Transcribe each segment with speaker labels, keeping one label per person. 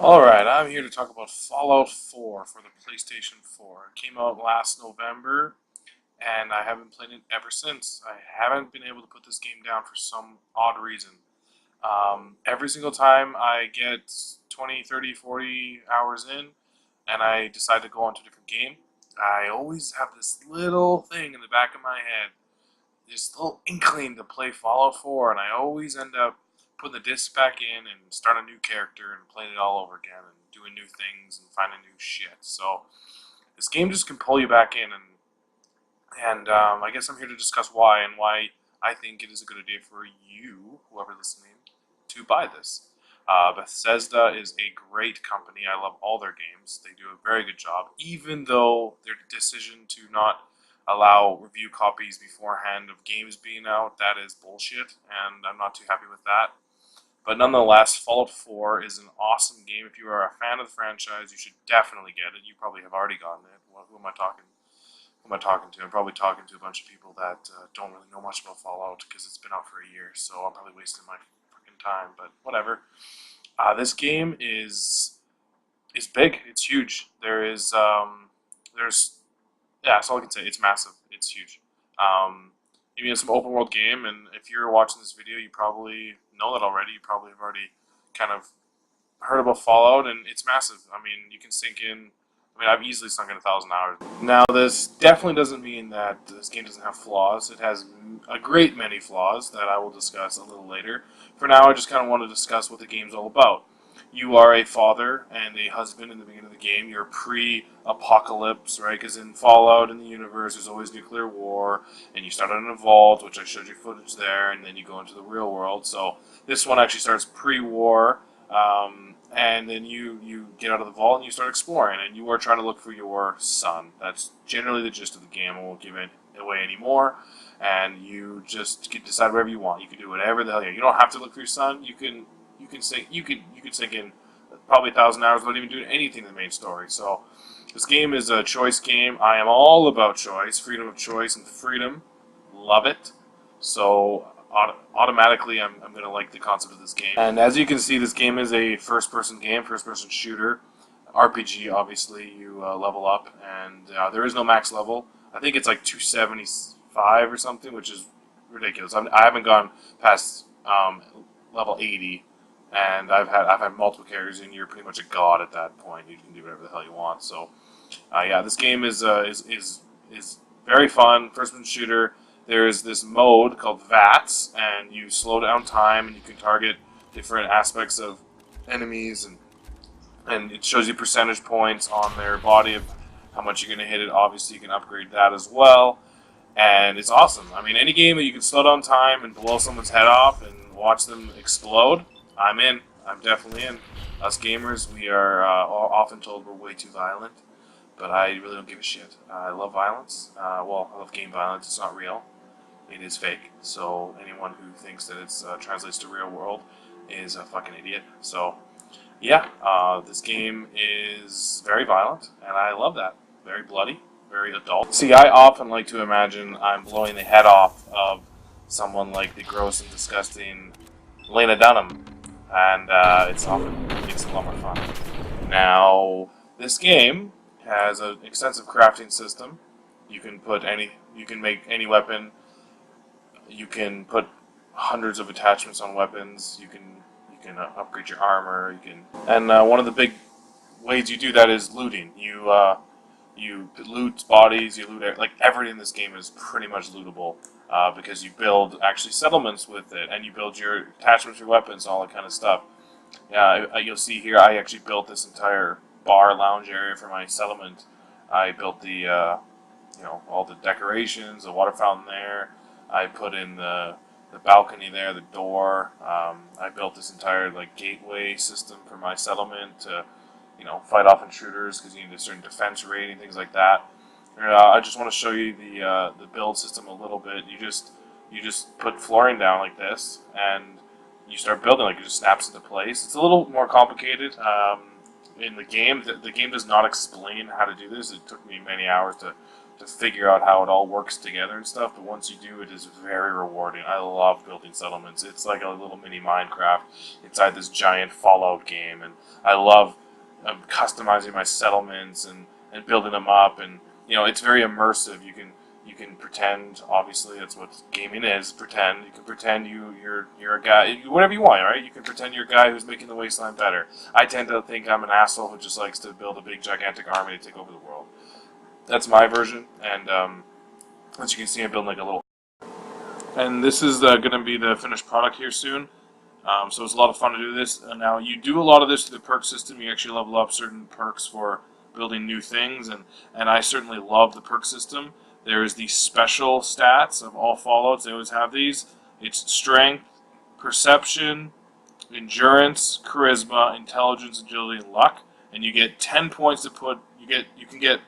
Speaker 1: Alright, I'm here to talk about Fallout 4 for the PlayStation 4. It came out last November, and I haven't played it ever since. I haven't been able to put this game down for some odd reason. Every single time I get 20, 30, 40 hours in, and I decide to go on to a different game, I always have this little thing in the back of my head, this little inkling to play Fallout 4, and I always end up putting the disc back in and start a new character and playing it all over again and doing new things and finding new shit. So this game just can pull you back in, and I guess I'm here to discuss why and why I think it is a good idea for you, whoever listening, to buy this. Bethesda is a great company. I love all their games. They do a very good job, even though their decision to not allow review copies beforehand of games being out, that is bullshit, and I'm not too happy with that. But nonetheless, Fallout 4 is an awesome game. If you are a fan of the franchise, you should definitely get it. You probably have already gotten it. Well, who am I talking? Who am I talking to? I'm probably talking to a bunch of people that don't really know much about Fallout because it's been out for a year. So I'm probably wasting my fucking time. But whatever. This game is big. It's huge. There's that's all I can say. It's massive. It's huge. You mean some open world game, and if you're watching this video, you probably know that already. You probably have already kind of heard about Fallout, and it's massive. I mean, you can sink in. I mean, I've easily sunk in 1,000 hours. Now, this definitely doesn't mean that this game doesn't have flaws. It has a great many flaws that I will discuss a little later. For now, I just kind of want to discuss what the game's all about. You are a father and a husband in the beginning of the game. You're pre-apocalypse, right? Because in Fallout, in the universe, there's always nuclear war, and you start on a vault, which I showed you footage there, and then you go into the real world. So this one actually starts pre-war, and then you get out of the vault and you start exploring, and you are trying to look for your son. That's generally the gist of the game. I won't give it away anymore. And you just can decide whatever you want. You can do whatever the hell you don't have to look for your son. You could sink in probably 1,000 hours without even doing anything in the main story. So this game is a choice game. I am all about choice, freedom of choice, and freedom. Love it. So automatically, I'm going to like the concept of this game. And as you can see, this game is a first-person game, first-person shooter, RPG. Obviously, you level up, and there is no max level. I think it's like 275 or something, which is ridiculous. I haven't gone past level 80, and I've had multiple characters, and you're pretty much a god at that point. You can do whatever the hell you want. So, yeah, this game is very fun. First-person shooter. There's this mode called VATS, and you slow down time, and you can target different aspects of enemies, and it shows you percentage points on their body of how much you're going to hit it. Obviously, you can upgrade that as well, and it's awesome. I mean, any game that you can slow down time and blow someone's head off and watch them explode, I'm in. I'm definitely in. Us gamers, we are often told we're way too violent, but I really don't give a shit. I love violence. Well, I love game violence. It's not real. It is fake. So anyone who thinks that it translates to real world is a fucking idiot. So yeah, this game is very violent, and I love that. Very bloody, very adult. See, I often like to imagine I'm blowing the head off of someone like the gross and disgusting Lena Dunham, and it's often makes it a lot more fun. Now, this game has an extensive crafting system. You can make any weapon. You can put hundreds of attachments on weapons. You can upgrade your armor. And one of the big ways you do that is looting. You loot bodies. You loot like everything in this game is pretty much lootable. Because you build actually settlements with it, and you build your attachments, your weapons, all that kind of stuff. Yeah, you'll see here I actually built this entire bar lounge area for my settlement. I built all the decorations, the water fountain there. I put in the balcony there, the door. I built this entire like gateway system for my settlement to fight off intruders because you need a certain defense rating, things like that. I just want to show you the build system a little bit. You just put flooring down like this, and you start building. Like it just snaps into place. It's a little more complicated in the game. The game does not explain how to do this. It took me many hours to to figure out how it all works together and stuff. But once you do, it is very rewarding. I love building settlements. It's like a little mini Minecraft inside this giant Fallout game, and I love customizing my settlements and building them up, and it's very immersive. You can pretend. Obviously, that's what gaming is. Pretend. You can pretend you're a guy, whatever you want, right? You can pretend you're a guy who's making the wasteland better. I tend to think I'm an asshole who just likes to build a big gigantic army to take over the world. That's my version, and as you can see, I'm building like a little. And this is going to be the finished product here soon. So it's a lot of fun to do this. And now you do a lot of this through the perk system. You actually level up certain perks for building new things, and I certainly love the perk system. There is the special stats of all Fallouts. They always have these. It's strength, perception, endurance, charisma, intelligence, agility, and luck. And you get 10 points to put. You can get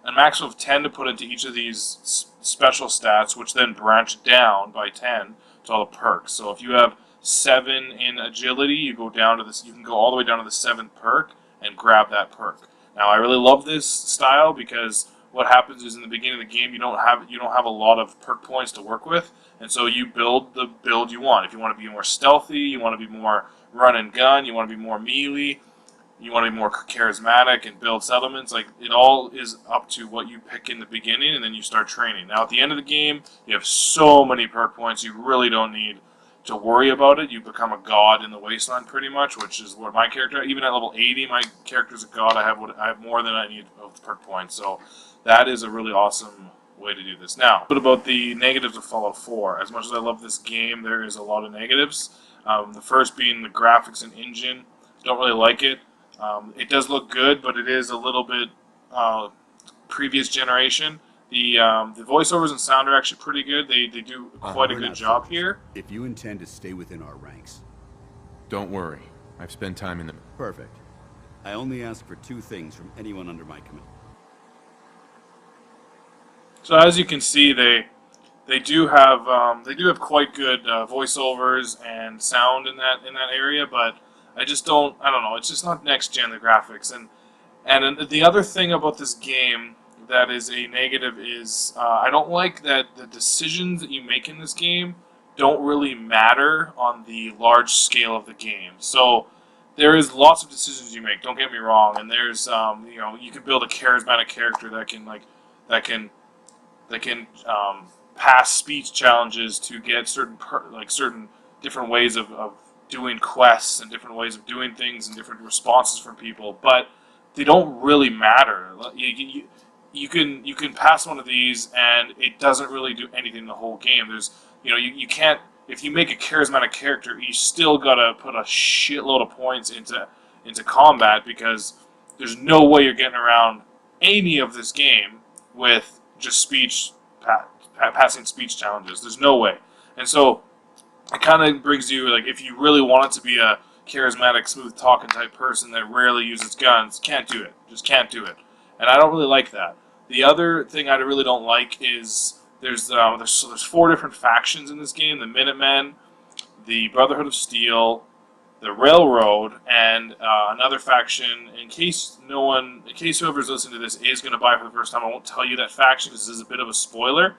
Speaker 1: a maximum of 10 to put into each of these special stats, which then branch down by 10 to all the perks. So if you have 7 in agility, you go down to this. You can go all the way down to the 7th perk and grab that perk. Now I really love this style because what happens is in the beginning of the game you don't have a lot of perk points to work with, and so you build the build you want. If you want to be more stealthy, you want to be more run and gun, you want to be more melee, you want to be more charismatic and build settlements. Like, it all is up to what you pick in the beginning, and then you start training. Now at the end of the game, you have so many perk points, you really don't need to worry about it. You become a god in the wasteland pretty much, which is what my character. Even at level 80, my character's a god. I have more than I need of perk points. So that is a really awesome way to do this. Now, what about the negatives of Fallout 4? As much as I love this game, there is a lot of negatives. The first being the graphics and engine. Don't really like it. It does look good, but it is a little bit previous generation. The voiceovers and sound are actually pretty good. They do quite a good job here.
Speaker 2: If you intend to stay within our ranks.
Speaker 3: Don't worry. I've spent time in them.
Speaker 2: Perfect. I only ask for 2 things from anyone under my command.
Speaker 1: So as you can see, they do have quite good voiceovers and sound in that area, but I don't know. It's just not next gen, the graphics. And the other thing about this game that is a negative is I don't like that the decisions that you make in this game don't really matter on the large scale of the game. So there is lots of decisions you make. Don't get me wrong. And there's you can build a charismatic character that can pass speech challenges to get certain different ways of doing quests and different ways of doing things and different responses from people, but they don't really matter. You can pass one of these and it doesn't really do anything in the whole game. There's you can't, if you make a charismatic character, you still gotta put a shitload of points into combat, because there's no way you're getting around any of this game with just passing speech challenges. There's no way. And so it kind of brings you, like, if you really wanted to be a charismatic, smooth talking type person that rarely uses guns, can't do it. Just can't do it. And I don't really like that. The other thing I really don't like is there's 4 different factions in this game: the Minutemen, the Brotherhood of Steel, the Railroad, and another faction. In case whoever's listening to this is going to buy for the first time, I won't tell you that faction because this is a bit of a spoiler.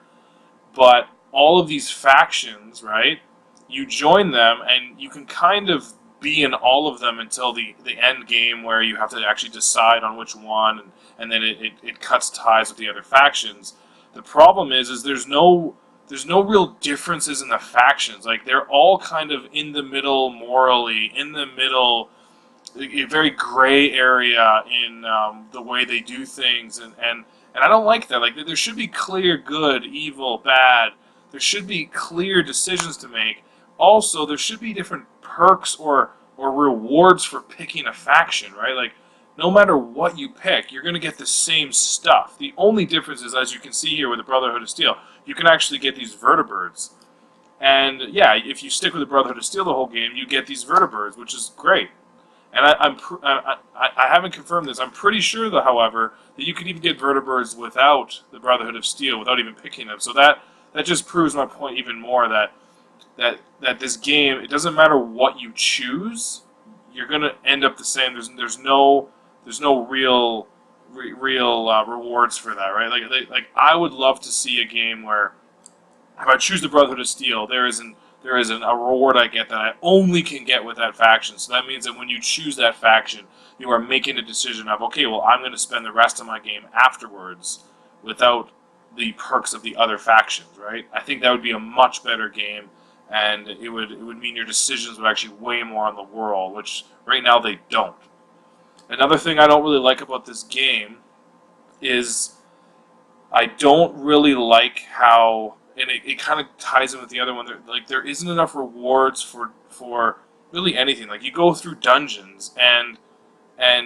Speaker 1: But all of these factions, right? You join them, and you can kind of be in all of them until the end game, where you have to actually decide on which one, and then it cuts ties with the other factions. The problem is there's no real differences in the factions. Like, they're all kind of in the middle morally, in the middle, a very gray area in the way they do things, and I don't like that. Like, there should be clear good, evil, bad. There should be clear decisions to make. Also, there should be different perks or rewards for picking a faction, right? Like, no matter what you pick, you're going to get the same stuff. The only difference is, as you can see here with the Brotherhood of Steel, you can actually get these vertibirds. And yeah, if you stick with the Brotherhood of Steel the whole game, you get these vertibirds, which is great. And I haven't confirmed this. I'm pretty sure, though, however, that you could even get vertibirds without the Brotherhood of Steel, without even picking them. So that just proves my point even more, that this game, it doesn't matter what you choose, you're going to end up the same. There's no real real rewards for that, right? Like I would love to see a game where if I choose the Brotherhood of Steel, there is a reward I get that I only can get with that faction. So that means that when you choose that faction, you are making a decision of, okay, well, I'm going to spend the rest of my game afterwards without the perks of the other factions, right? I think that would be a much better game, and it would mean your decisions would actually weigh more on the world, which right now they don't. Another thing I don't really like about this game is I don't really like how, and it kind of ties in with the other one. Like there isn't enough rewards for really anything. Like you go through dungeons and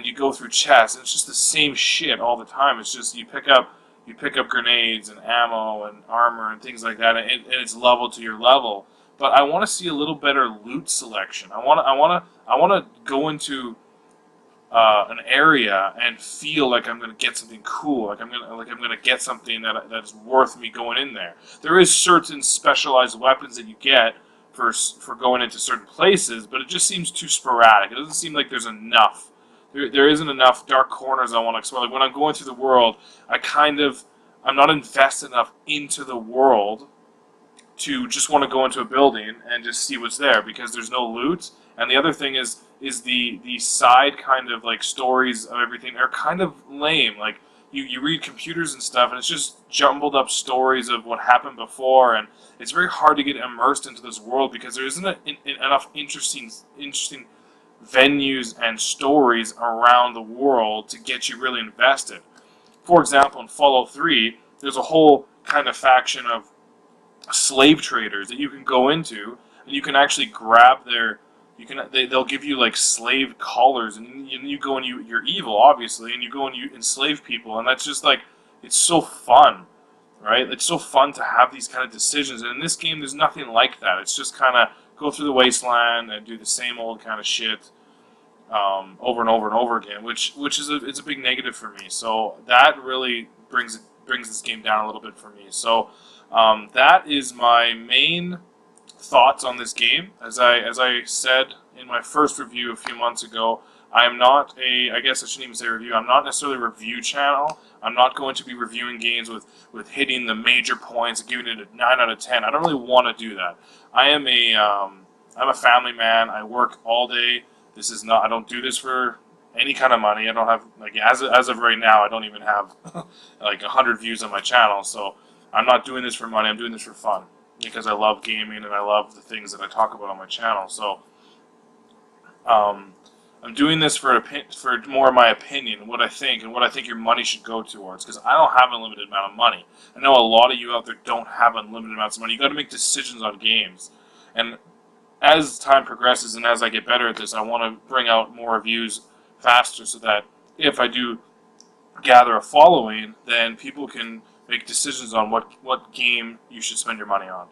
Speaker 1: you go through chests, and it's just the same shit all the time. It's just you pick up grenades and ammo and armor and things like that, and it's leveled to your level. But I want to see a little better loot selection. I want to go into an area and feel like I'm going to get something cool, like I'm going to get something that's worth me going in there. There is certain specialized weapons that you get for going into certain places, but it just seems too sporadic. It doesn't seem like there's enough. There isn't enough dark corners I want to explore. Like when I'm going through the world, I'm not invested enough into the world to just want to go into a building and just see what's there because there's no loot. And the other thing is the side kind of like stories of everything are kind of lame. Like you read computers and stuff, and it's just jumbled up stories of what happened before, and it's very hard to get immersed into this world because there isn't enough interesting venues and stories around the world to get you really invested. For example, in Fallout 3, there's a whole kind of faction of slave traders that you can go into, and you can actually grab their. They'll give you like slave collars, and you go and you're evil, obviously, and you go and you enslave people, and that's just like it's so fun, right? It's so fun to have these kind of decisions, and in this game, there's nothing like that. It's just kind of go through the wasteland and do the same old kind of shit over and over and over again, which is it's a big negative for me. So that really brings this game down a little bit for me. So that is my main thoughts on this game. As I said in my first review a few months ago, I am not I guess I shouldn't even say review, I'm not necessarily a review channel. I'm not going to be reviewing games with hitting the major points and giving it a 9 out of 10. I don't really want to do that. I'm a family man. I work all day. I don't do this for any kind of money. I don't have, like, as of right now, I don't even have like 100 views on my channel, so I'm not doing this for money. I'm doing this for fun because I love gaming and I love the things that I talk about on my channel. So I'm doing this for more of my opinion and what I think your money should go towards, because I don't have an unlimited amount of money. I know a lot of you out there don't have unlimited amounts of money. You got to make decisions on games, and as time progresses and as I get better at this, I want to bring out more reviews faster so that if I do gather a following, then people can make decisions on what game you should spend your money on.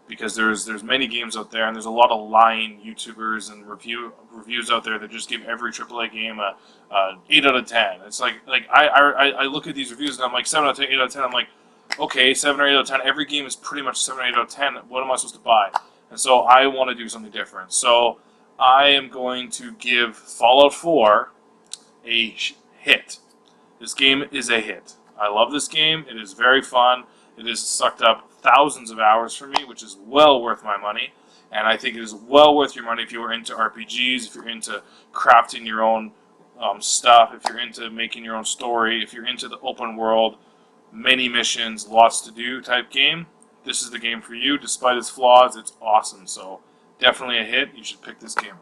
Speaker 1: Because there's many games out there, and there's a lot of lying YouTubers and reviews out there that just give every AAA game a 8 out of 10. It's like I look at these reviews and I'm like 7 out of 10, 8 out of 10. I'm like, okay, 7 or 8 out of 10. Every game is pretty much 7 or 8 out of 10. What am I supposed to buy? And so I want to do something different. So I am going to give Fallout 4 a hit. This game is a hit. I love this game. It is very fun. It has sucked up thousands of hours for me, which is well worth my money. And I think it is well worth your money if you are into RPGs, if you're into crafting your own stuff, if you're into making your own story, if you're into the open world, many missions, lots to do type game. This is the game for you. Despite its flaws, it's awesome. So definitely a hit. You should pick this game.